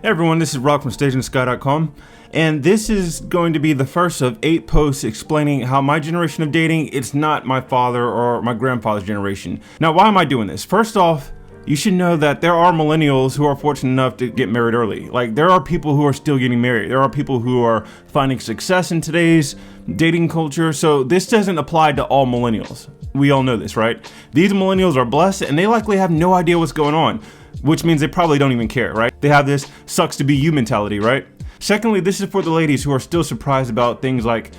Hey everyone, this is Rock from StageInTheSky.com, and this is going to be the first of 8 posts explaining how my generation of dating, it's not my father or my grandfather's generation. Now, why am I doing this? First off, you should know that there are millennials who are fortunate enough to get married early. Like, there are people who are still getting married. There are people who are finding success in today's dating culture, so this doesn't apply to all millennials. We all know this, right? These millennials are blessed, and they likely have no idea what's going on, which means they probably don't even care, right? They have this sucks to be you mentality, right? Secondly, this is for the ladies who are still surprised about things like...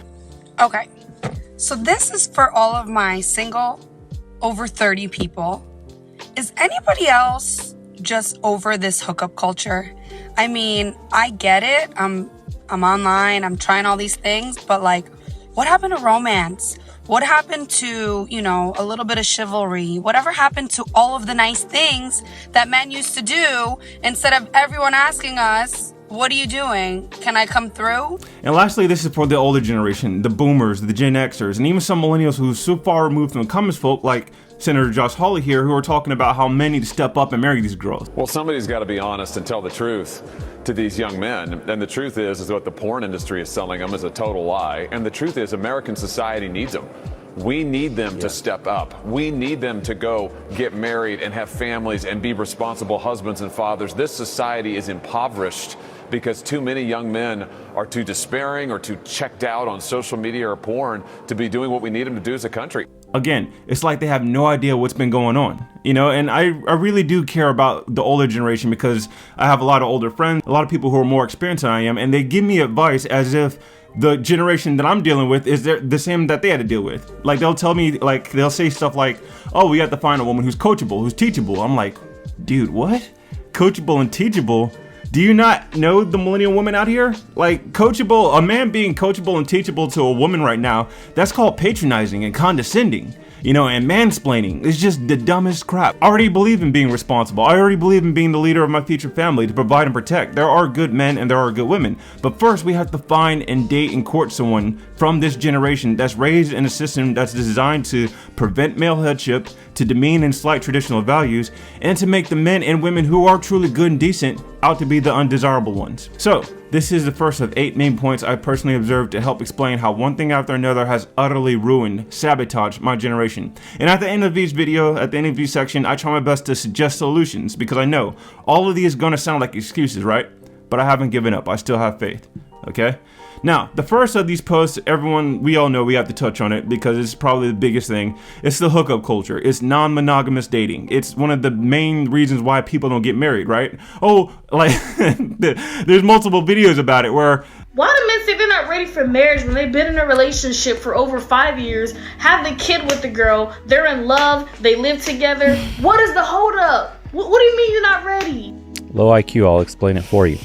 Okay, so this is for all of my single, over 30 people. Is anybody else just over this hookup culture? I mean, I get it. I'm online, I'm trying all these things, but like, what happened to romance? What happened to, a little bit of chivalry? Whatever happened to all of the nice things that men used to do instead of everyone asking us, what are you doing? Can I come through? And lastly, this is for the older generation, the boomers, the Gen Xers, and even some millennials who are so far removed from the common folk, like Senator Josh Hawley here, who are talking about how men need to step up and marry these girls. Well, somebody's got to be honest and tell the truth to these young men. And the truth is what the porn industry is selling them is a total lie. And the truth is American society needs them. We need them to step up. We need them to go get married and have families and be responsible husbands and fathers. This society is impoverished because too many young men are too despairing or too checked out on social media or porn to be doing what we need them to do as a country. Again, it's like they have no idea what's been going on, and I really do care about the older generation because I have a lot of older friends, a lot of people who are more experienced than I am, and they give me advice as if the generation that I'm dealing with is the same that they had to deal with. Like, they'll tell me, like, they'll say stuff like, oh, we have to find a woman who's coachable, who's teachable. I'm like, dude, what? Coachable and teachable? Do you not know the millennial women out here? Like, coachable, a man being coachable and teachable to a woman right now, that's called patronizing and condescending, and mansplaining. It's just the dumbest crap. I already believe in being responsible. I already believe in being the leader of my future family to provide and protect. There are good men and there are good women. But first, we have to find and date and court someone from this generation that's raised in a system that's designed to prevent male headship, to demean and slight traditional values, and to make the men and women who are truly good and decent out to be the undesirable ones. So, this is the first of 8 main points I personally observed to help explain how one thing after another has utterly ruined, sabotaged my generation. And at the end of each video, at the end of each section, I try my best to suggest solutions because I know all of these is gonna sound like excuses, right? But I haven't given up. I still have faith. Okay? Now, the first of these posts, we all know we have to touch on it because it's probably the biggest thing. It's the hookup culture. It's non-monogamous dating. It's one of the main reasons why people don't get married, right? Oh, like, there's multiple videos about it where... Why do men say they're not ready for marriage when they've been in a relationship for over 5 years, have the kid with the girl, they're in love, they live together? What is the holdup? What do you mean you're not ready? Low IQ, I'll explain it for you.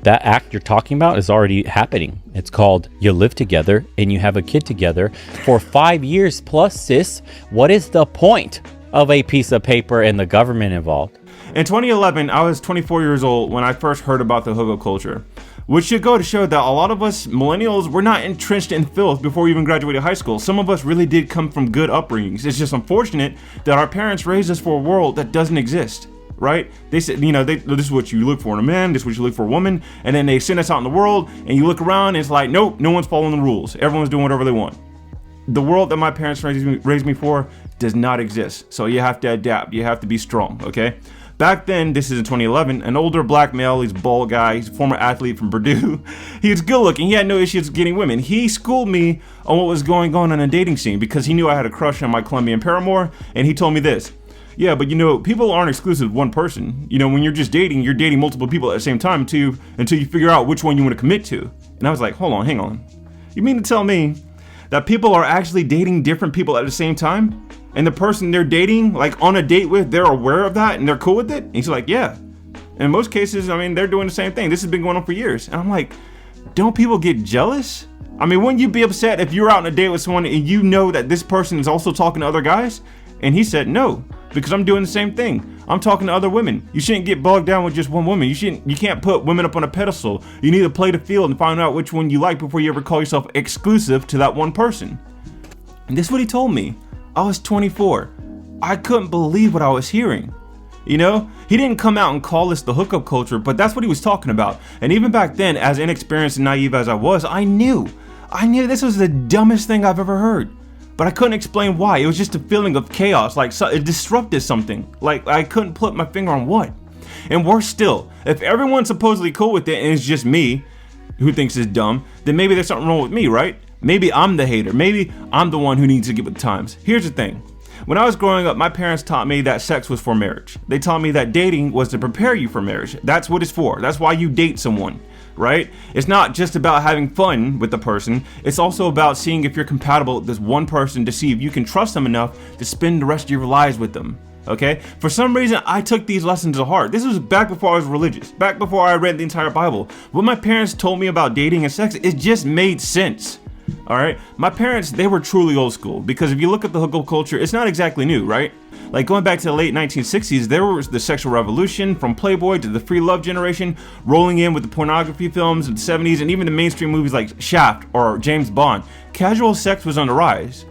That act you're talking about is already happening. It's called you live together and you have a kid together for 5 years plus, sis. What is the point of a piece of paper and the government involved? In 2011, I was 24 years old when I first heard about the hookup culture, which should go to show that a lot of us millennials were not entrenched in filth before we even graduated high school. Some of us really did come from good upbringings. It's just unfortunate that our parents raised us for a world that doesn't exist. Right? They said, this is what you look for in a man, this is what you look for a woman, and then they send us out in the world, and you look around, and it's like, nope, no one's following the rules. Everyone's doing whatever they want. The world that my parents raised me for does not exist, so you have to adapt. You have to be strong, okay? Back then, this is in 2011, an older black male, he's a bald guy, he's a former athlete from Purdue. He was good looking, he had no issues getting women. He schooled me on what was going on in a dating scene because he knew I had a crush on my Colombian paramour, and he told me this. Yeah, but people aren't exclusive to one person. When you're just dating, you're dating multiple people at the same time until you figure out which one you want to commit to. And I was like, hold on, hang on. You mean to tell me that people are actually dating different people at the same time? And the person they're dating, like on a date with, they're aware of that and they're cool with it? And he's like, yeah. And in most cases, they're doing the same thing. This has been going on for years. And I'm like, don't people get jealous? Wouldn't you be upset if you're out on a date with someone and you know that this person is also talking to other guys? And he said, no, because I'm doing the same thing. I'm talking to other women. You shouldn't get bogged down with just one woman. You can't put women up on a pedestal. You need to play the field and find out which one you like before you ever call yourself exclusive to that one person. And this is what he told me. I was 24. I couldn't believe what I was hearing. You know, he didn't come out and call this the hookup culture, but that's what he was talking about. And even back then, as inexperienced and naive as I was, I knew this was the dumbest thing I've ever heard. But I couldn't explain why. It was just a feeling of chaos, like it disrupted something. Like I couldn't put my finger on what. And worse still, if everyone's supposedly cool with it and it's just me who thinks it's dumb, then maybe there's something wrong with me, right? Maybe I'm the hater. Maybe I'm the one who needs to get with the times. Here's the thing. When I was growing up, my parents taught me that sex was for marriage. They taught me that dating was to prepare you for marriage. That's what it's for. That's why you date someone, right? It's not just about having fun with the person. It's also about seeing if you're compatible with this one person to see if you can trust them enough to spend the rest of your lives with them. Okay? For some reason, I took these lessons to heart. This was back before I was religious, back before I read the entire Bible. What my parents told me about dating and sex, it just made sense. All right, my parents, they were truly old school, because if you look at the hookup culture, it's not exactly new, right? Like going back to the late 1960s, there was the sexual revolution from Playboy to the free love generation, rolling in with the pornography films of the 70s and even the mainstream movies like Shaft or James Bond. Casual sex was on the rise.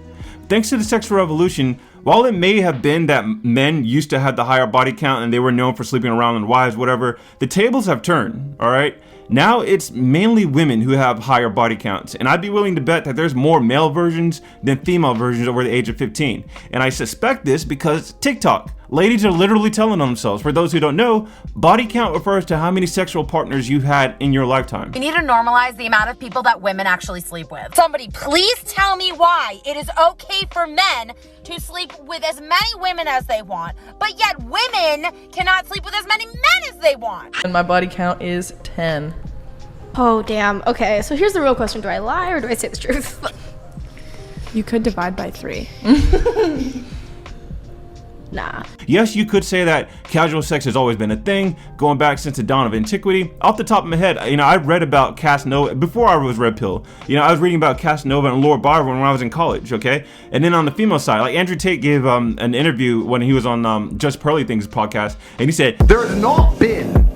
Thanks to the sexual revolution, while it may have been that men used to have the higher body count and they were known for sleeping around with wives, whatever, the tables have turned, all right? Now it's mainly women who have higher body counts, and I'd be willing to bet that there's more male versions than female versions over the age of 15. And I suspect this because TikTok. Ladies are literally telling on themselves. For those who don't know, body count refers to how many sexual partners you've had in your lifetime. We need to normalize the amount of people that women actually sleep with. Somebody please tell me why it is okay for men to sleep with as many women as they want, but yet women cannot sleep with as many men as they want. And my body count is 10. Oh, damn. Okay, so here's the real question. Do I lie or do I say the truth? You could divide by 3. Nah. Yes, you could say that casual sex has always been a thing, going back since the dawn of antiquity. Off the top of my head, I read about Casanova before I was Red Pill. I was reading about Casanova and Lord Byron when I was in college, okay? And then on the female side, like Andrew Tate gave an interview when he was on Just Pearly Things podcast, and he said, "There has not been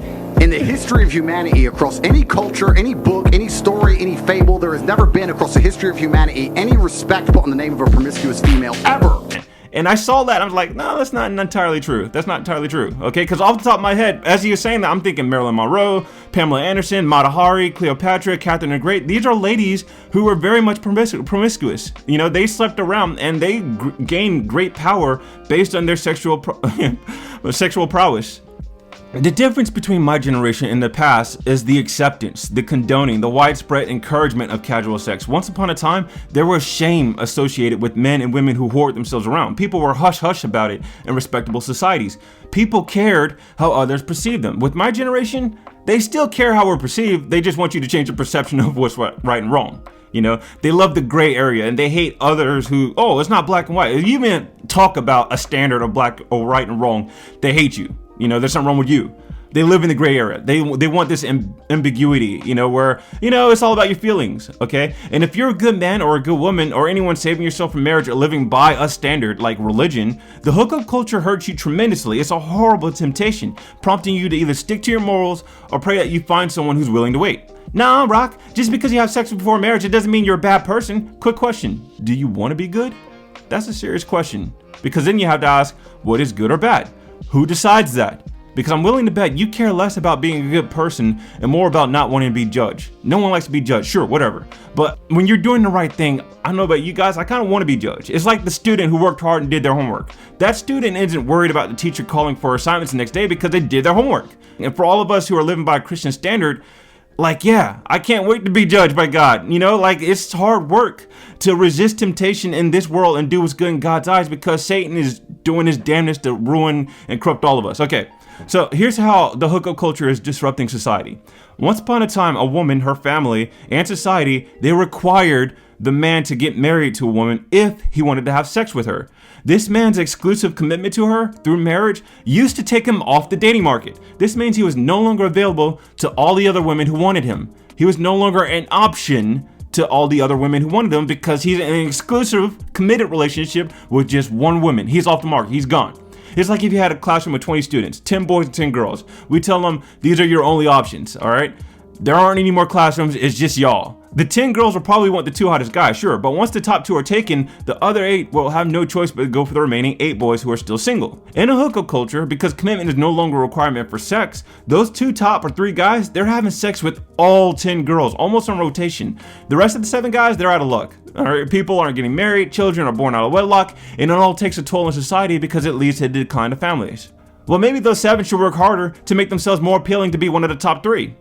in the history of humanity, across any culture, any book, any story, any fable, there has never been across the history of humanity any respect put on the name of a promiscuous female, ever." And I saw that, I was like, no, that's not entirely true. That's not entirely true, okay? Because off the top of my head, as he was saying that, I'm thinking Marilyn Monroe, Pamela Anderson, Mata Hari, Cleopatra, Catherine the Great. These are ladies who were very much promiscuous. They slept around and they gained great power based on their sexual prowess. The difference between my generation and the past is the acceptance, the condoning, the widespread encouragement of casual sex. Once upon a time, there was shame associated with men and women who hoard themselves around. People were hush-hush about it in respectable societies. People cared how others perceived them. With my generation, they still care how we're perceived. They just want you to change your perception of what's right and wrong. They love the gray area and they hate others who, it's not black and white. If you even talk about a standard of black or right and wrong, they hate you. There's something wrong with you. They live in the gray area. They want this ambiguity, where, it's all about your feelings, okay? And if you're a good man or a good woman or anyone saving yourself from marriage or living by a standard like religion, the hookup culture hurts you tremendously. It's a horrible temptation, prompting you to either stick to your morals or pray that you find someone who's willing to wait. Nah, Rock, just because you have sex before marriage, it doesn't mean you're a bad person. Quick question, do you want to be good? That's a serious question, because then you have to ask, what is good or bad? Who decides that? Because I'm willing to bet you care less about being a good person and more about not wanting to be judged. No one likes to be judged, sure, whatever. But when you're doing the right thing, I don't know about you guys, I kind of want to be judged. It's like the student who worked hard and did their homework. That student isn't worried about the teacher calling for assignments the next day because they did their homework. And for all of us who are living by a Christian standard, I can't wait to be judged by God. It's hard work to resist temptation in this world and do what's good in God's eyes because Satan is doing his damnedest to ruin and corrupt all of us. Okay, so here's how the hookup culture is disrupting society. Once upon a time, a woman, her family, and society, they required the man to get married to a woman if he wanted to have sex with her. This man's exclusive commitment to her through marriage used to take him off the dating market. This means he was no longer available to all the other women who wanted him. He was no longer an option to all the other women who wanted him because he's in an exclusive committed relationship with just one woman. He's off the market. He's gone. It's like if you had a classroom with 20 students, 10 boys and 10 girls. We tell them these are your only options, all right? There aren't any more classrooms. It's just y'all. The 10 girls will probably want the 2 hottest guys, sure, but once the top 2 are taken, the other 8 will have no choice but to go for the remaining 8 boys who are still single. In a hookup culture, because commitment is no longer a requirement for sex, those 2 top or 3 guys, they're having sex with all 10 girls, almost on rotation. The rest of the 7 guys, they're out of luck. Alright, people aren't getting married, children are born out of wedlock, and it all takes a toll on society because it leads to the decline of families. Well, maybe those 7 should work harder to make themselves more appealing to be one of the top 3.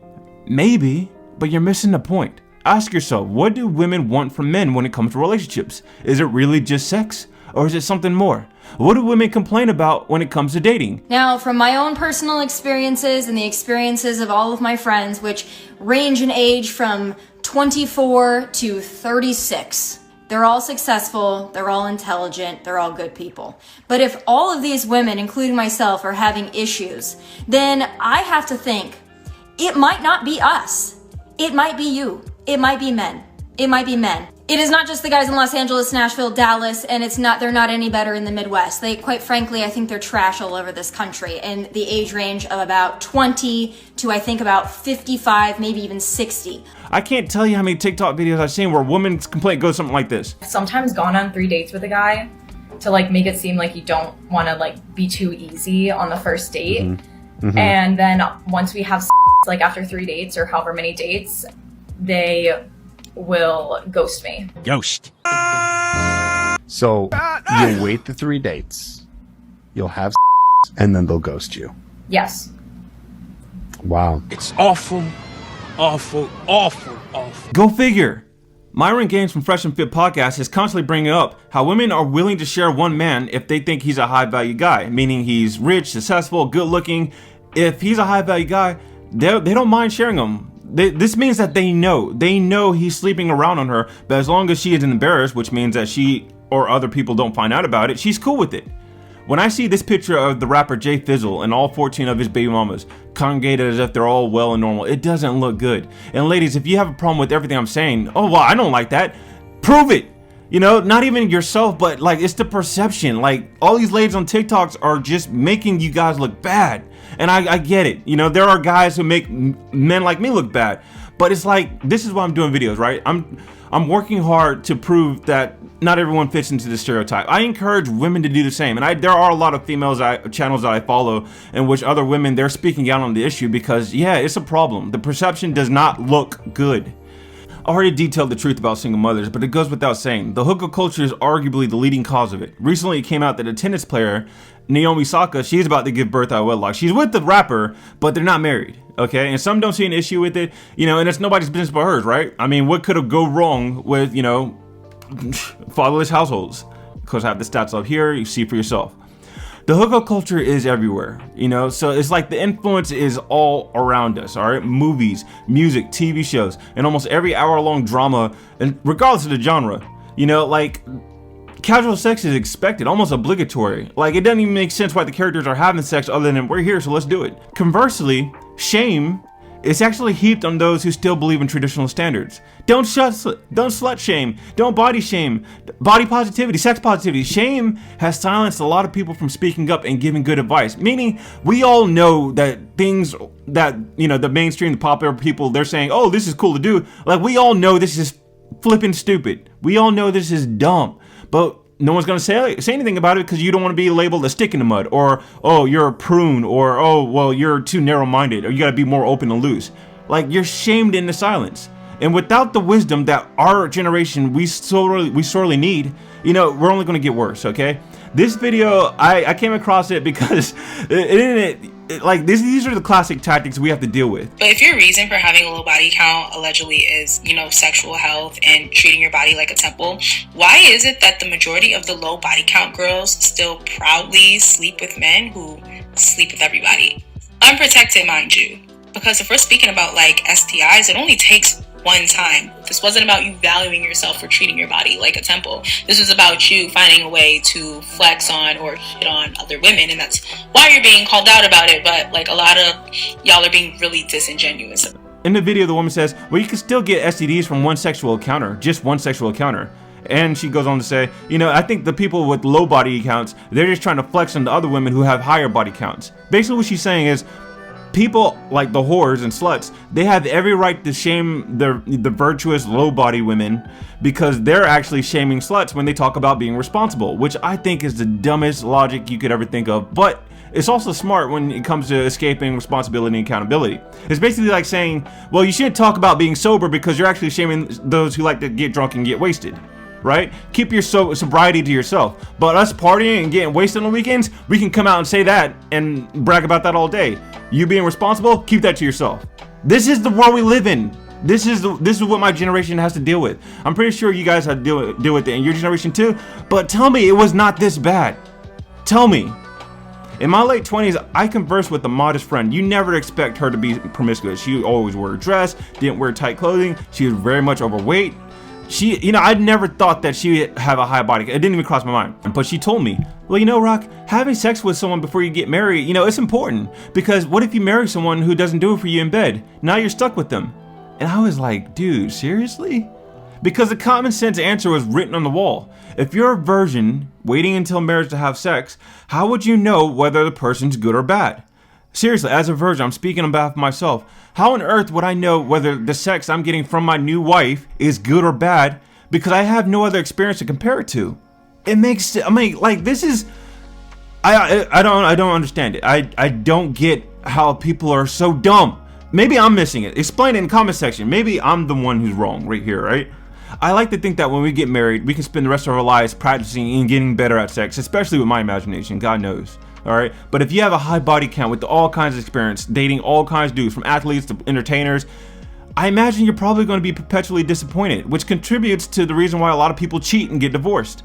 Maybe, but you're missing the point. Ask yourself, what do women want from men when it comes to relationships? Is it really just sex? Or is it something more? What do women complain about when it comes to dating? Now, from my own personal experiences and the experiences of all of my friends, which range in age from 24 to 36, they're all successful, they're all intelligent, they're all good people. But if all of these women, including myself, are having issues, then I have to think, it might not be us. It might be you. It might be men. It might be men. It is not just the guys in Los Angeles, Nashville, Dallas, and they're not any better in the Midwest. Quite frankly, I think they're trash all over this country in the age range of about 20 to I think about 55, maybe even 60. I can't tell you how many TikTok videos I've seen where a woman's complaint goes something like this. Sometimes gone on 3 dates with a guy to make it seem like you don't want to be too easy on the first date. Mm-hmm. And then once we have after 3 dates or however many dates, they will ghost me. Ghost. So you'll wait the 3 dates, you'll have and then they'll ghost you. Yes. Wow. It's awful, awful, awful, awful. Go figure. Myron Gaines from Fresh and Fit Podcast is constantly bringing up how women are willing to share one man if they think he's a high value guy, meaning he's rich, successful, good looking. If he's a high value guy, they don't mind sharing him. This means that they know he's sleeping around on her, but as long as she isn't embarrassed, which means that she or other people don't find out about it, she's cool with it. When I see this picture of the rapper Jay Fizzle and all 14 of his baby mamas congregated as if they're all well and normal, it doesn't look good. And ladies, if you have a problem with everything I'm saying, oh well, I don't like that, prove it. You know, not even yourself, but it's the perception. All these ladies on TikToks are just making you guys look bad. And I get it. You know, there are guys who make men like me look bad. But it's this is why I'm doing videos, right? I'm working hard to prove that not everyone fits into the stereotype. I encourage women to do the same. And there are a lot of females channels that I follow in which other women, they're speaking out on the issue because, yeah, it's a problem. The perception does not look good. I already detailed the truth about single mothers, but it goes without saying. The hookup culture is arguably the leading cause of it. Recently, it came out that a tennis player, Naomi Osaka, she's about to give birth out of wedlock. She's with the rapper, but they're not married, okay? And some don't see an issue with it, and it's nobody's business but hers, right? I mean, what could have go wrong with, fatherless households? Because I have the stats up here, you see for yourself. The hookup culture is everywhere, so it's the influence is all around us, all right? Movies, music, TV shows, and almost every hour-long drama, and regardless of the genre, casual sex is expected, almost obligatory. It doesn't even make sense why the characters are having sex other than we're here, so let's do it. Conversely, shame is actually heaped on those who still believe in traditional standards. Don't slut shame, don't body shame, body positivity, sex positivity. Shame has silenced a lot of people from speaking up and giving good advice. Meaning, we all know that things that, the mainstream, the popular people, they're saying, oh, this is cool to do. We all know this is flipping stupid. We all know this is dumb. But no one's going to say anything about it because you don't want to be labeled a stick in the mud, or, oh, you're a prune, or, oh, well, you're too narrow-minded, or you got to be more open and loose. You're shamed into silence. And without the wisdom that our generation, we sorely need, we're only going to get worse, okay? This video, I came across it because these are the classic tactics we have to deal with. But if your reason for having a low body count allegedly is, sexual health and treating your body like a temple, why is it that the majority of the low body count girls still proudly sleep with men who sleep with everybody? Unprotected, mind you. Because if we're speaking about STIs, it only takes one time. This wasn't about you valuing yourself for treating your body like a temple. This was about you finding a way to flex on or hit on other women, and that's why you're being called out about it. But a lot of y'all are being really disingenuous. In the video, the woman says, well, you can still get STDs from one sexual encounter, just one sexual encounter. And she goes on to say, I think the people with low body counts, they're just trying to flex on the other women who have higher body counts. Basically what she's saying is, people like the whores and sluts, they have every right to shame the virtuous low body women because they're actually shaming sluts when they talk about being responsible, which I think is the dumbest logic you could ever think of. But it's also smart when it comes to escaping responsibility and accountability. It's basically like saying, well, you shouldn't talk about being sober because you're actually shaming those who like to get drunk and get wasted, right? Keep your sobriety to yourself. But us partying and getting wasted on the weekends, we can come out and say that and brag about that all day. You being responsible, keep that to yourself. This is the world we live in. This is what my generation has to deal with. I'm pretty sure you guys have to deal with it in your generation too. But tell me it was not this bad. Tell me. In my late 20s, I conversed with a modest friend. You never expect her to be promiscuous. She always wore a dress, didn't wear tight clothing. She was very much overweight. I'd never thought that she'd have a high body. It didn't even cross my mind. But she told me, well, Rock, having sex with someone before you get married, it's important. Because what if you marry someone who doesn't do it for you in bed? Now you're stuck with them. And I was like, dude, seriously? Because the common sense answer was written on the wall. If you're a virgin waiting until marriage to have sex, how would you know whether the person's good or bad? Seriously, as a virgin, I'm speaking on behalf of myself. How on earth would I know whether the sex I'm getting from my new wife is good or bad? Because I have no other experience to compare it to. This is... I don't understand it. I don't get how people are so dumb. Maybe I'm missing it. Explain it in the comment section. Maybe I'm the one who's wrong right here, right? I like to think that when we get married, we can spend the rest of our lives practicing and getting better at sex, especially with my imagination, God knows. Alright, but if you have a high body count with all kinds of experience, dating all kinds of dudes, from athletes to entertainers, I imagine you're probably going to be perpetually disappointed, which contributes to the reason why a lot of people cheat and get divorced.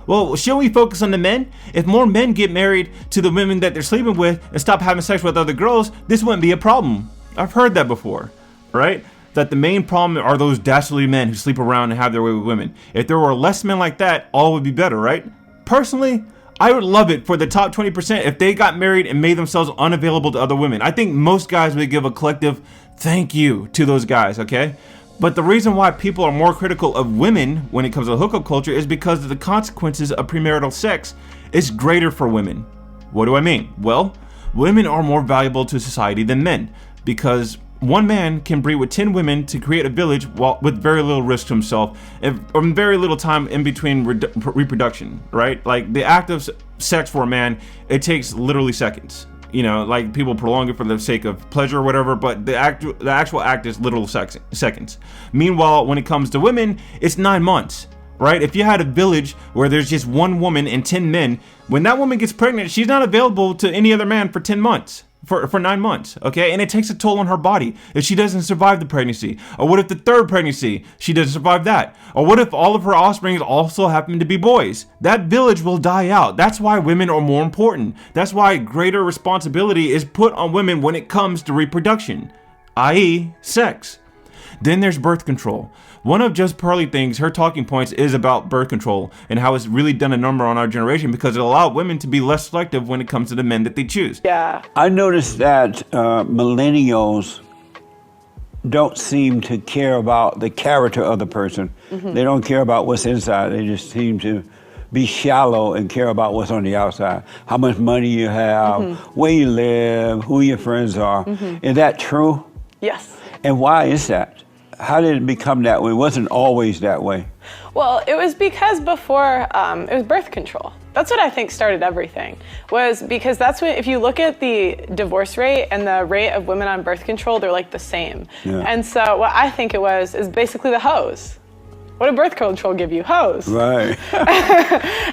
Well, shouldn't we focus on the men? If more men get married to the women that they're sleeping with and stop having sex with other girls, this wouldn't be a problem. I've heard that before, right? That the main problem are those dastardly men who sleep around and have their way with women. If there were less men like that, all would be better, right? Personally, I would love it for the top 20% if they got married and made themselves unavailable to other women. I think most guys would give a collective thank you to those guys, okay? But the reason why people are more critical of women when it comes to hookup culture is because of the consequences of premarital sex is greater for women. What do I mean? Well, women are more valuable to society than men because one man can breed with 10 women to create a village with very little risk to himself and very little time in between reproduction, right? Like the act of sex for a man, it takes literally seconds. Like people prolong it for the sake of pleasure or whatever, but the actual act is literal seconds. Meanwhile, when it comes to women, it's 9 months, right? If you had a village where there's just one woman and 10 men, when that woman gets pregnant, she's not available to any other man for 10 months. For 9 months, okay? And it takes a toll on her body if she doesn't survive the pregnancy. Or what if the third pregnancy, she doesn't survive that? Or what if all of her offspring also happen to be boys? That village will die out. That's why women are more important. That's why greater responsibility is put on women when it comes to reproduction, i.e. sex. Then there's birth control. One of Just Pearly things, her talking points is about birth control and how it's really done a number on our generation because it allowed women to be less selective when it comes to the men that they choose. Yeah. I noticed that millennials don't seem to care about the character of the person. Mm-hmm. They don't care about what's inside. They just seem to be shallow and care about what's on the outside. How much money you have, mm-hmm. where you live, who your friends are. Mm-hmm. Is that true? Yes. And why is that? How did it become that way? It wasn't always that way. Well, it was because before, it was birth control. That's what I think started everything, was because that's when, if you look at the divorce rate and the rate of women on birth control, they're like the same. Yeah. And so what I think it was is basically the hose. What did birth control give you? Hose. Right.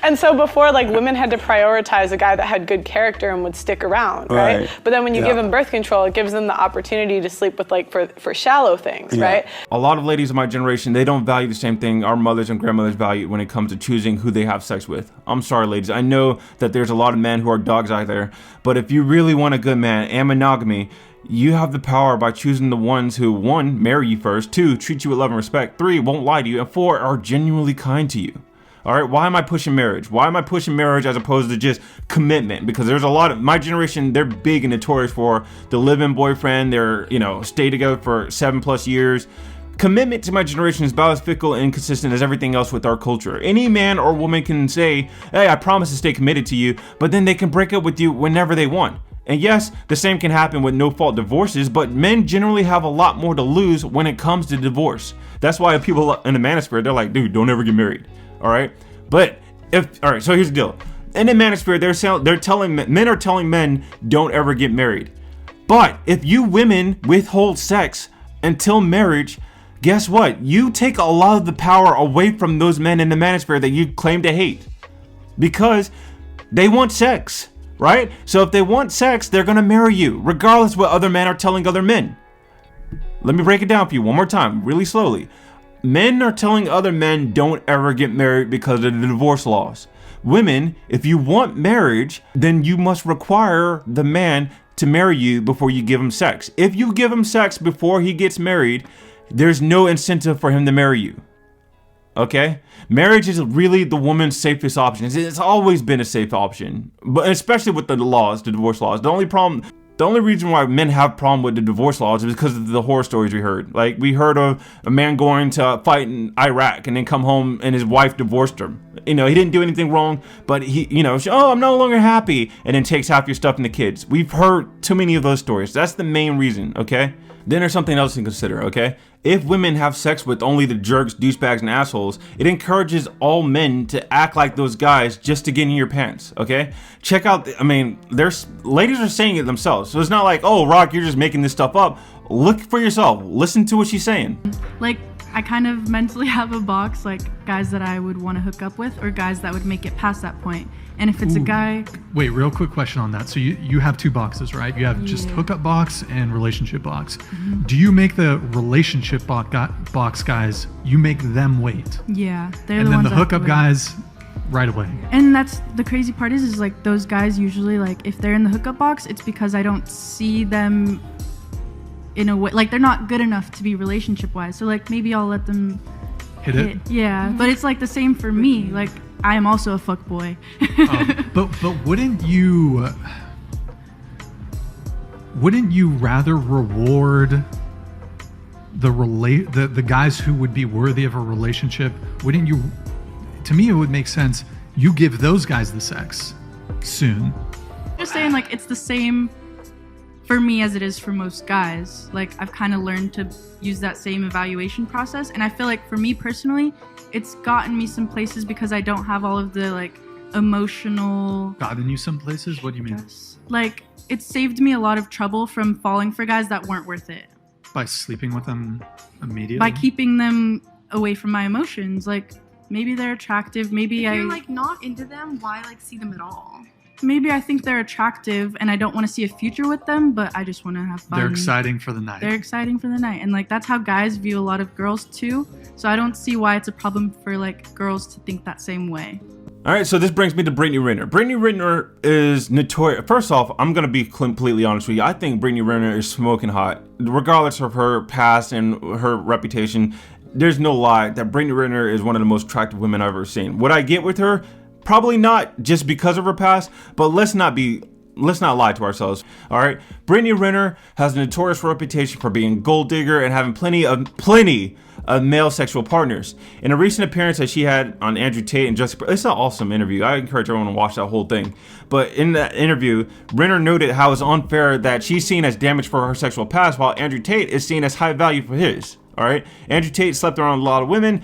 And so before, like, women had to prioritize a guy that had good character and would stick around, right? But then when you give them birth control, it gives them the opportunity to sleep with, like, for shallow things, right? A lot of ladies of my generation, they don't value the same thing our mothers and grandmothers value when it comes to choosing who they have sex with. I'm sorry, ladies. I know that there's a lot of men who are dogs out there, but if you really want a good man and monogamy, you have the power by choosing the ones who, 1, marry you first, 2, treat you with love and respect, 3, won't lie to you, and 4, are genuinely kind to you. All right, why am I pushing marriage? Why am I pushing marriage as opposed to just commitment? Because there's a lot of my generation, they're big and notorious for the live-in boyfriend. They're, stay together for 7+ years. Commitment to my generation is about as fickle and inconsistent as everything else with our culture. Any man or woman can say, hey, I promise to stay committed to you, but then they can break up with you whenever they want. And yes, the same can happen with no-fault divorces, but men generally have a lot more to lose when it comes to divorce. That's why people in the manosphere, they're like, dude, don't ever get married. All right? But all right, so here's the deal. In the manosphere, men are telling men, don't ever get married. But if you women withhold sex until marriage, guess what? You take a lot of the power away from those men in the manosphere that you claim to hate. Because they want sex. Right? So if they want sex, they're going to marry you, regardless of what other men are telling other men. Let me break it down for you one more time, really slowly. Men are telling other men don't ever get married because of the divorce laws. Women, if you want marriage, then you must require the man to marry you before you give him sex. If you give him sex before he gets married, there's no incentive for him to marry you. Okay? Marriage is really the woman's safest option. It's always been a safe option, but especially with the laws, the divorce laws. The only reason why men have problem with the divorce laws is because of the horror stories we heard. Like, we heard of a man going to fight in Iraq and then come home and his wife divorced him. He didn't do anything wrong, but I'm no longer happy, and then takes half your stuff and the kids. We've heard too many of those stories. That's the main reason, okay? Then there's something else to consider, okay? If women have sex with only the jerks, douchebags, and assholes, it encourages all men to act like those guys just to get in your pants, okay? Check out, there's ladies are saying it themselves. So it's not like, oh, Rock, you're just making this stuff up. Look for yourself. Listen to what she's saying. Like, I kind of mentally have a box, like guys that I would want to hook up with or guys that would make it past that point. And if it's a guy... Wait, real quick question on that. So you have two boxes, right? You have just hookup box and relationship box. Mm-hmm. Do you make the relationship box guys, you make them wait? Yeah. And then the hookup guys right away. And that's the crazy part is like those guys usually, like if they're in the hookup box, it's because I don't see them in a way, like they're not good enough to be relationship wise. So like maybe I'll let them hit it. Yeah. But it's like the same for me. Like, I am also a fuck boy. But wouldn't you rather reward the guys who would be worthy of a relationship? Wouldn't you? To me, it would make sense. You give those guys the sex soon. Just saying, like it's the same for me as it is for most guys. Like I've kind of learned to use that same evaluation process, and I feel like for me personally, it's gotten me some places because I don't have all of the like emotional... Gotten you some places? What do you mean? Like, it saved me a lot of trouble from falling for guys that weren't worth it. By sleeping with them immediately? By keeping them away from my emotions. Like, maybe they're attractive, maybe If you're like not into them, why like see them at all? Maybe I think they're attractive and I don't want to see a future with them, but I just want to have fun. They're exciting for the night. They're exciting for the night. And like that's how guys view a lot of girls too. So I don't see why it's a problem for like girls to think that same way. All right, so this brings me to Brittany Renner. Brittany Renner is notorious. First off, I'm going to be completely honest with you. I think Brittany Renner is smoking hot. Regardless of her past and her reputation, there's no lie that Brittany Renner is one of the most attractive women I've ever seen. Would I get with her? Probably not just because of her past, but let's not lie to ourselves. All right, Brittany Renner has a notorious reputation for being a gold digger and having plenty of male sexual partners. In a recent appearance that she had on Andrew Tate and Jessica, it's an awesome interview. I encourage everyone to watch that whole thing. But in that interview, Renner noted how it's unfair that she's seen as damaged for her sexual past, while Andrew Tate is seen as high value for his. All right, Andrew Tate slept around a lot of women.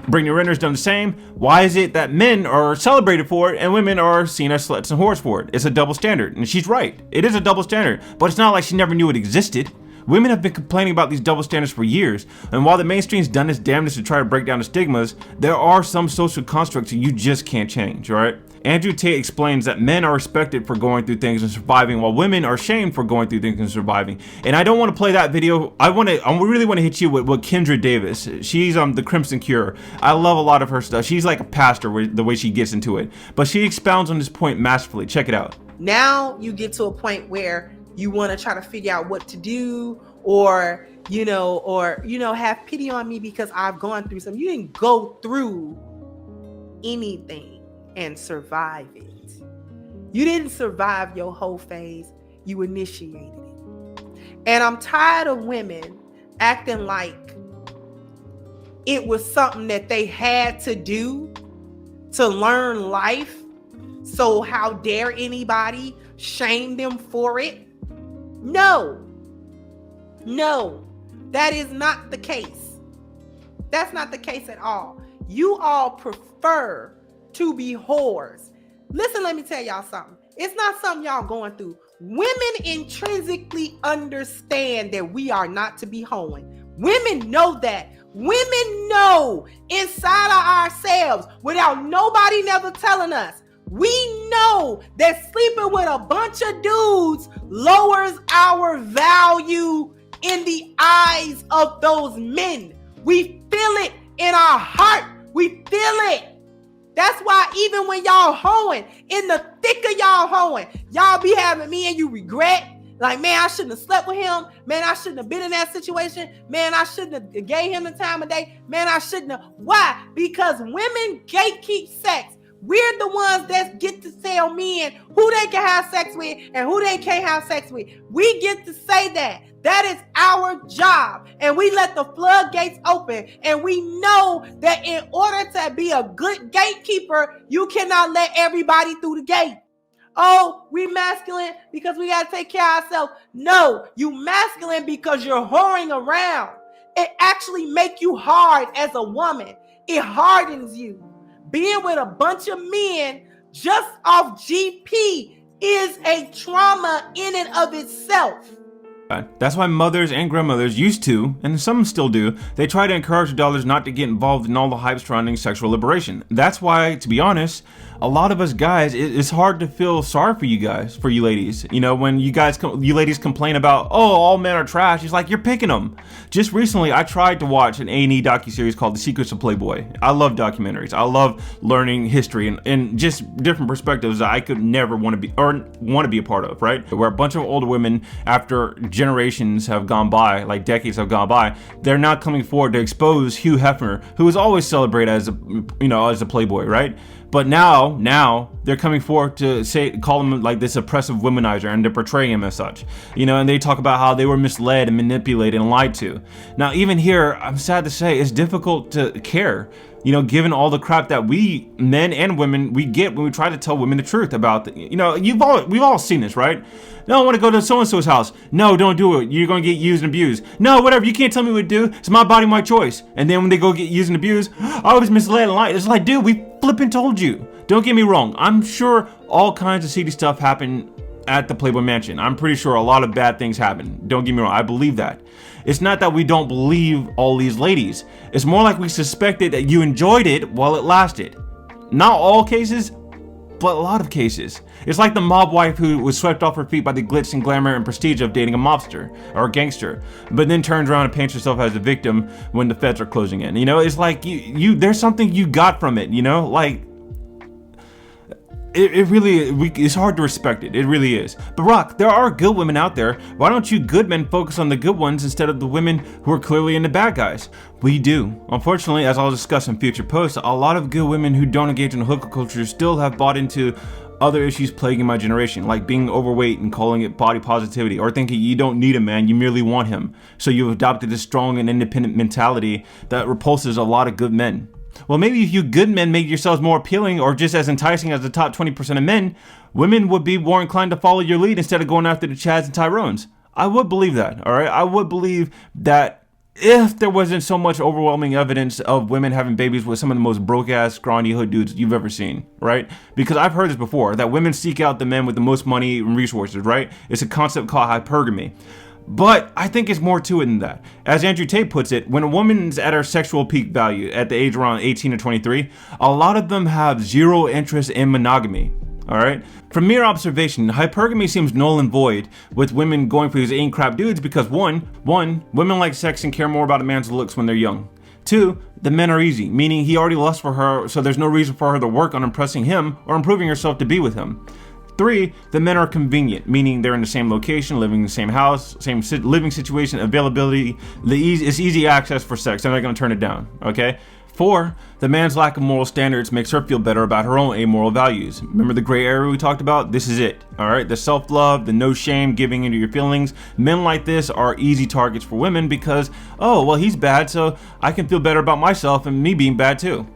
Brittany Renner's done the same. Why is it that men are celebrated for it and women are seen as sluts and whores for it? It's a double standard. And she's right. It is a double standard. But it's not like she never knew it existed. Women have been complaining about these double standards for years. And while the mainstream's done its damnedest to try to break down the stigmas, there are some social constructs that you just can't change, all right? Andrew Tate explains that men are respected for going through things and surviving, while women are shamed for going through things and surviving. And I don't want to play that video. I really want to hit you with Kendra Davis. She's the Crimson Cure. I love a lot of her stuff. She's like a pastor the way she gets into it. But she expounds on this point masterfully. Check it out. Now you get to a point where you want to try to figure out what to do, or have pity on me because I've gone through something. You didn't go through anything and survive it. You didn't survive your whole phase. You initiated it. And I'm tired of women acting like it was something that they had to do to learn life So how dare anybody shame them for it? No, that is not the case. That's not the case at all. You all prefer to be whores. Listen, let me tell y'all something. It's not something y'all going through. Women intrinsically understand that we are not to be hoeing. Women know that. Women know inside of ourselves, without nobody never telling us, we know that sleeping with a bunch of dudes lowers our value in the eyes of those men. We feel it in our heart. We feel it. That's why even when y'all hoeing, in the thick of y'all hoeing, y'all be having me and you regret. Like, man, I shouldn't have slept with him. Man, I shouldn't have been in that situation. Man, I shouldn't have gave him the time of day. Man, I shouldn't have. Why? Because women gatekeep sex. We're the ones that get to tell men who they can have sex with and who they can't have sex with. We get to say that. That is our job. And we let the floodgates open. And we know that in order to be a good gatekeeper, you cannot let everybody through the gate. Oh, we masculine because we got to take care of ourselves. No, you masculine because you're whoring around. It actually makes you hard as a woman. It hardens you. Being with a bunch of men just off GP is a trauma in and of itself. That's why mothers and grandmothers used to, and some still do, they try to encourage their daughters not to get involved in all the hype surrounding sexual liberation. That's why, to be honest, a lot of us guys, it's hard to feel sorry for you guys, for you ladies. You know, when you ladies complain about, oh, all men are trash, it's like, you're picking them. Just recently, I tried to watch an A&E docuseries called The Secrets of Playboy. I love documentaries. I love learning history and just different perspectives that I could never want to be a part of, right? Where a bunch of older women, after generations have gone by, like decades have gone by, they're not coming forward to expose Hugh Hefner, who was always celebrated as a playboy, right? But now they're coming forward to call him like this oppressive womanizer and to portray him as such, and they talk about how they were misled and manipulated and lied to. Now, even here, I'm sad to say, it's difficult to care, given all the crap that we, men and women, we get when we try to tell women the truth about we've all seen this, right? No, I want to go to so-and-so's house. No, don't do it. You're going to get used and abused. No, whatever. You can't tell me what to do. It's my body, my choice. And then when they go get used and abused, I was misled and lied. It's like, dude, we flipping told you. Don't get me wrong. I'm sure all kinds of seedy stuff happened at the Playboy Mansion. I'm pretty sure a lot of bad things happen. Don't get me wrong. I believe that. It's not that we don't believe all these ladies. It's more like we suspected that you enjoyed it while it lasted. Not all cases, but a lot of cases. It's like the mob wife who was swept off her feet by the glitz and glamour and prestige of dating a mobster or a gangster, but then turns around and paints herself as a victim when the feds are closing in. It's like there's something you got from it, like it really, it's hard to respect it. It really is. But Rock, there are good women out there. Why don't you good men focus on the good ones instead of the women who are clearly into bad guys? We do. Unfortunately, as I'll discuss in future posts, a lot of good women who don't engage in hookup culture still have bought into other issues plaguing my generation, like being overweight and calling it body positivity, or thinking you don't need a man, you merely want him. So you've adopted a strong and independent mentality that repulses a lot of good men. Well, maybe if you good men made yourselves more appealing or just as enticing as the top 20% of men, women would be more inclined to follow your lead instead of going after the Chads and Tyrones. I would believe that, all right? I would believe that if there wasn't so much overwhelming evidence of women having babies with some of the most broke-ass, scrawny hood dudes you've ever seen, right? Because I've heard this before, that women seek out the men with the most money and resources, right? It's a concept called hypergamy. But I think it's more to it than that. As Andrew Tate puts it, when a woman's at her sexual peak value at the age around 18 or 23, a lot of them have zero interest in monogamy. All right. From mere observation, hypergamy seems null and void with women going for these ain't crap dudes because one, women like sex and care more about a man's looks when they're young. 2, the men are easy, meaning he already lusts for her, so there's no reason for her to work on impressing him or improving herself to be with him. 3, the men are convenient, meaning they're in the same location, living in the same house, same living situation, availability, it's easy access for sex, they're not going to turn it down, okay? 4, the man's lack of moral standards makes her feel better about her own amoral values. Remember the gray area we talked about? This is it, all right? The self-love, the no shame, giving into your feelings. Men like this are easy targets for women because, oh, well, he's bad, so I can feel better about myself and me being bad too.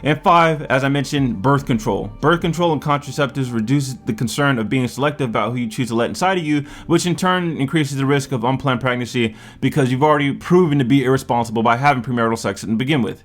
And 5, as I mentioned, birth control. Birth control and contraceptives reduces the concern of being selective about who you choose to let inside of you, which in turn increases the risk of unplanned pregnancy because you've already proven to be irresponsible by having premarital sex to begin with.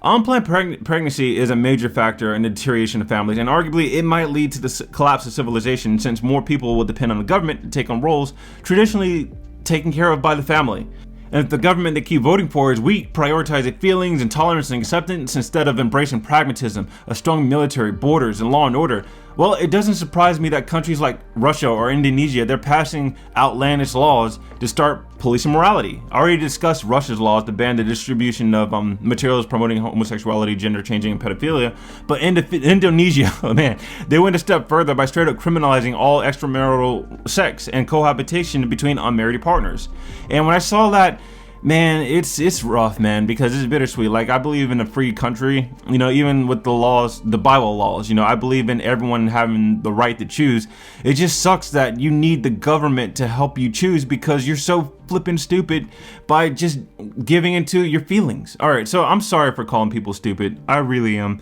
Unplanned pregnancy is a major factor in the deterioration of families, and arguably it might lead to the collapse of civilization since more people will depend on the government to take on roles traditionally taken care of by the family. And if the government they keep voting for is weak, prioritizing feelings and tolerance and acceptance instead of embracing pragmatism, a strong military, borders, and law and order, well, it doesn't surprise me that countries like Russia or Indonesia, they're passing outlandish laws to start policing morality. I already discussed Russia's laws to ban the distribution of materials promoting homosexuality, gender changing, and pedophilia. But Indonesia, oh man, they went a step further by straight up criminalizing all extramarital sex and cohabitation between unmarried partners. And when I saw that, man, it's rough, man, because it's bittersweet. Like, I believe in a free country, you know, even with the laws, the Bible laws, you know, I believe in everyone having the right to choose. It just sucks that you need the government to help you choose because you're so flipping stupid by just giving into your feelings. All right, so I'm sorry for calling people stupid. I really am.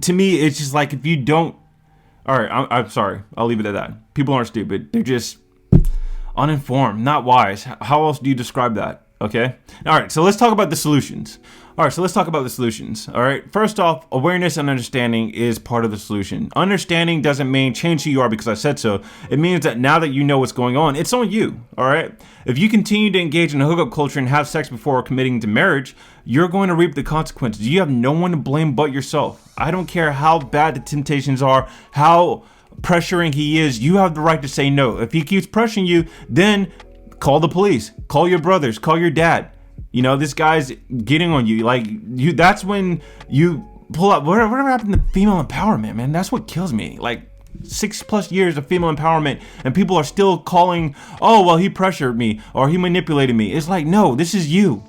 To me, it's just like if you don't, all right, I'm sorry. I'll leave it at that. People aren't stupid. They're just uninformed, not wise. How else do you describe that? Okay. All right. So let's talk about the solutions. All right. First off, awareness and understanding is part of the solution. Understanding doesn't mean change who you are because I said so. It means that now that you know what's going on, it's on you. All right. If you continue to engage in a hookup culture and have sex before committing to marriage, you're going to reap the consequences. You have no one to blame but yourself. I don't care how bad the temptations are, how pressuring he is. You have the right to say no. If he keeps pressuring you, then call the police, call your brothers, call your dad. You know, this guy's getting on you. Like, you, that's when you pull up. Whatever happened to female empowerment, man? That's what kills me. Like, 6+ years of female empowerment and people are still calling, oh, well, he pressured me or he manipulated me. It's like, no, this is you.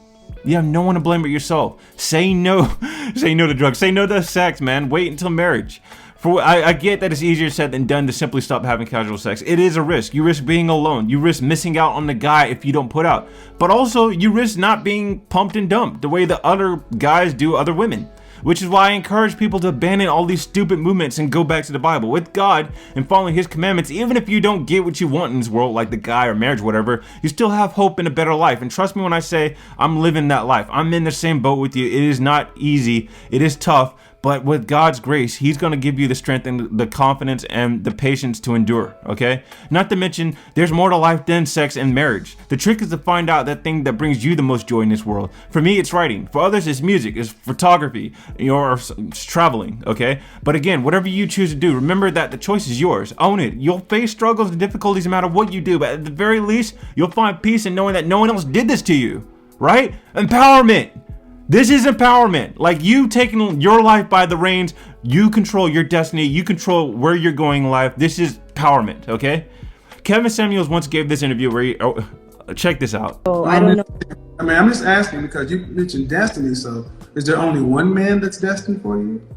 You have no one to blame but yourself. Say no. Say no to drugs. Say no to sex, man. Wait until marriage. I get that it's easier said than done to simply stop having casual sex. It is a risk. You risk being alone. You risk missing out on the guy if you don't put out. But also, you risk not being pumped and dumped the way the other guys do other women. Which is why I encourage people to abandon all these stupid movements and go back to the Bible. With God and following His commandments, even if you don't get what you want in this world, like the guy or marriage, whatever, you still have hope in a better life. And trust me when I say I'm living that life. I'm in the same boat with you. It is not easy. It is tough. But with God's grace, He's going to give you the strength and the confidence and the patience to endure, okay? Not to mention, there's more to life than sex and marriage. The trick is to find out that thing that brings you the most joy in this world. For me, it's writing. For others, it's music, it's photography, or it's traveling, okay? But again, whatever you choose to do, remember that the choice is yours. Own it. You'll face struggles and difficulties no matter what you do, but at the very least, you'll find peace in knowing that no one else did this to you, right? Empowerment. This is empowerment. Like, you taking your life by the reins, you control your destiny, you control where you're going in life. This is empowerment, okay? Kevin Samuels once gave this interview where he, check this out. Oh, I don't know. I mean, I'm just asking because you mentioned destiny, so is there only one man that's destined for you?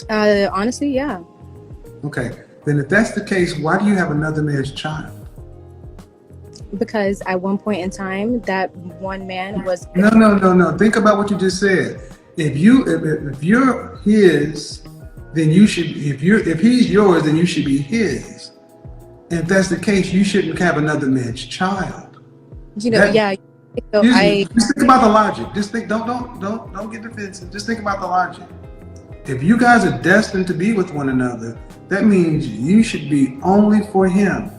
Honestly, yeah. Okay, then if that's the case, why do you have another man's child? Because at one point in time, that one man was. No. Think about what you just said. If you're his, then you should. If he's yours, then you should be his. And if that's the case, you shouldn't have another man's child. You know, yeah. So just think about the logic. Just think. Don't get defensive. Just think about the logic. If you guys are destined to be with one another, that means you should be only for him.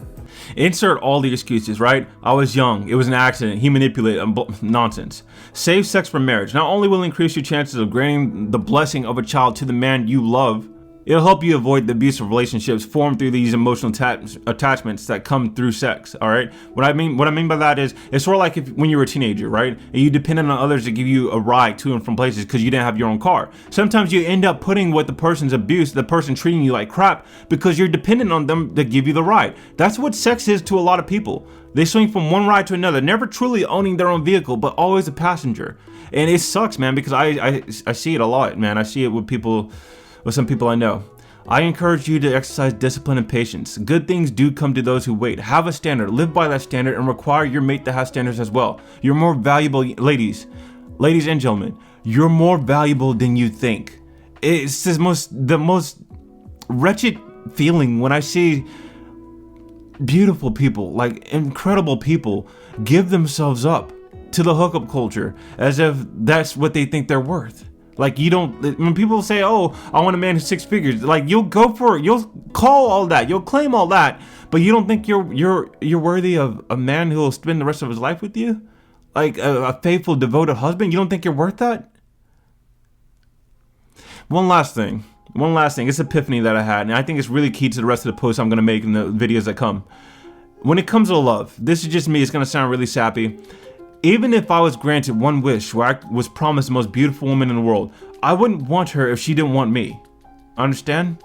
Insert all the excuses, right? I was young. It was an accident. He manipulated. Nonsense. Save sex for marriage. Not only will it increase your chances of granting the blessing of a child to the man you love, it'll help you avoid the abusive relationships formed through these emotional attachments that come through sex, all right? What I mean by that is, it's sort of like when you were a teenager, right? And you depended on others to give you a ride to and from places because you didn't have your own car. Sometimes you end up putting with the person's abuse, the person treating you like crap, because you're dependent on them to give you the ride. That's what sex is to a lot of people. They swing from one ride to another, never truly owning their own vehicle, but always a passenger. And it sucks, man, because I see it a lot, man. I see it with some people I know. I encourage you to exercise discipline and patience. Good things do come to those who wait. Have a standard, live by that standard, and require your mate to have standards as well. You're more valuable, ladies. Ladies and gentlemen, you're more valuable than you think. It's the most wretched feeling when I see beautiful people, like incredible people, give themselves up to the hookup culture as if that's what they think they're worth. Like, you don't, when people say, oh, I want a man who's 6 figures, like, you'll go for it, you'll call all that, you'll claim all that, but you don't think you're worthy of a man who will spend the rest of his life with you? Like a faithful, devoted husband? You don't think you're worth that? One last thing. It's epiphany that I had, and I think it's really key to the rest of the posts I'm going to make in the videos that come. When it comes to love, this is just me, it's going to sound really sappy. Even if I was granted one wish where I was promised the most beautiful woman in the world, I wouldn't want her if she didn't want me. Understand?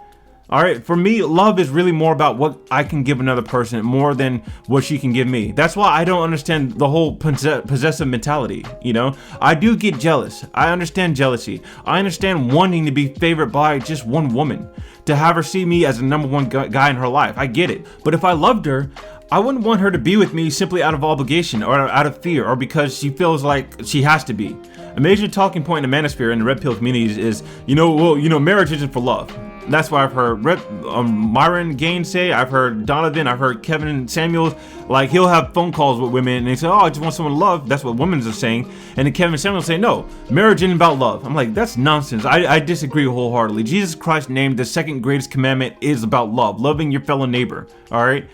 Alright, for me, love is really more about what I can give another person more than what she can give me. That's why I don't understand the whole possessive mentality, you know? I do get jealous. I understand jealousy. I understand wanting to be favored by just one woman. To have her see me as the number one guy in her life. I get it. But if I loved her, I wouldn't want her to be with me simply out of obligation or out of fear or because she feels like she has to be. A major talking point in the manosphere and the red pill communities is, marriage isn't for love. That's why I've heard Myron Gaines say, I've heard Donovan, I've heard Kevin Samuels, like he'll have phone calls with women and they say, oh, I just want someone to love. That's what women are saying. And then Kevin Samuels say, no, marriage isn't about love. I'm like, that's nonsense. I disagree wholeheartedly. Jesus Christ named the second greatest commandment is about love, loving your fellow neighbor. All right.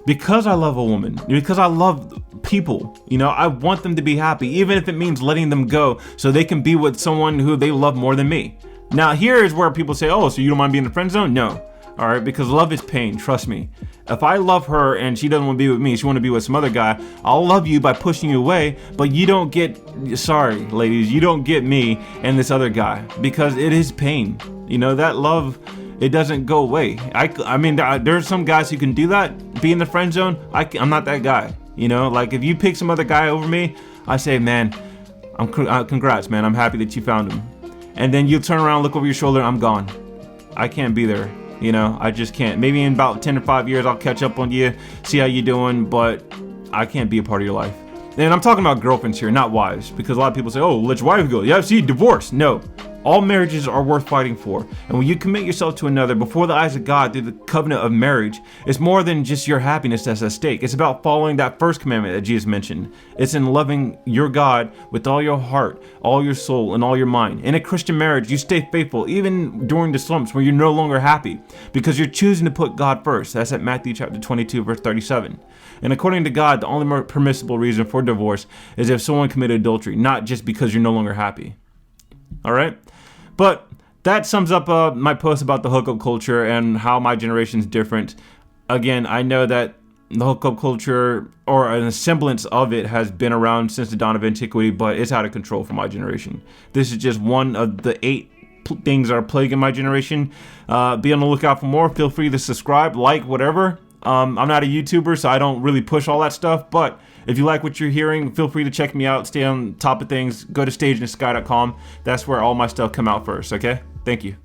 Because I love a woman, because I love people, I want them to be happy, even if it means letting them go so they can be with someone who they love more than me. Now, here is where people say, oh, so you don't mind being in the friend zone? No. All right, because love is pain, trust me. If I love her and she doesn't want to be with me, she want to be with some other guy, I'll love you by pushing you away, but you don't get, sorry, ladies, you don't get me and this other guy because it is pain. That love, it doesn't go away. I mean, there's some guys who can do that, be in the friend zone. I'm not that guy. Like if you pick some other guy over me, I say, man, congrats, man. I'm happy that you found him. And then you turn around, look over your shoulder, I'm gone. I can't be there. I just can't. Maybe in about 10 or 5 years, I'll catch up on you, see how you're doing, but I can't be a part of your life. And I'm talking about girlfriends here, not wives, because a lot of people say, oh, let your wife go. Yeah, see, divorce. No. All marriages are worth fighting for. And when you commit yourself to another before the eyes of God through the covenant of marriage, it's more than just your happiness that's at stake. It's about following that first commandment that Jesus mentioned. It's in loving your God with all your heart, all your soul, and all your mind. In a Christian marriage, you stay faithful even during the slumps where you're no longer happy because you're choosing to put God first. That's at Matthew chapter 22, verse 37. And according to God, the only permissible reason for divorce is if someone committed adultery, not just because you're no longer happy. All right? But that sums up my post about the hookup culture and how my generation is different. Again, I know that the hookup culture, or an semblance of it, has been around since the dawn of antiquity, but it's out of control for my generation. This is just one of the 8 things that are plaguing my generation. Be on the lookout for more. Feel free to subscribe, like, whatever. I'm not a YouTuber, so I don't really push all that stuff, but if you like what you're hearing, feel free to check me out, stay on top of things, go to stageinthesky.com. That's where all my stuff come out first, okay? Thank you.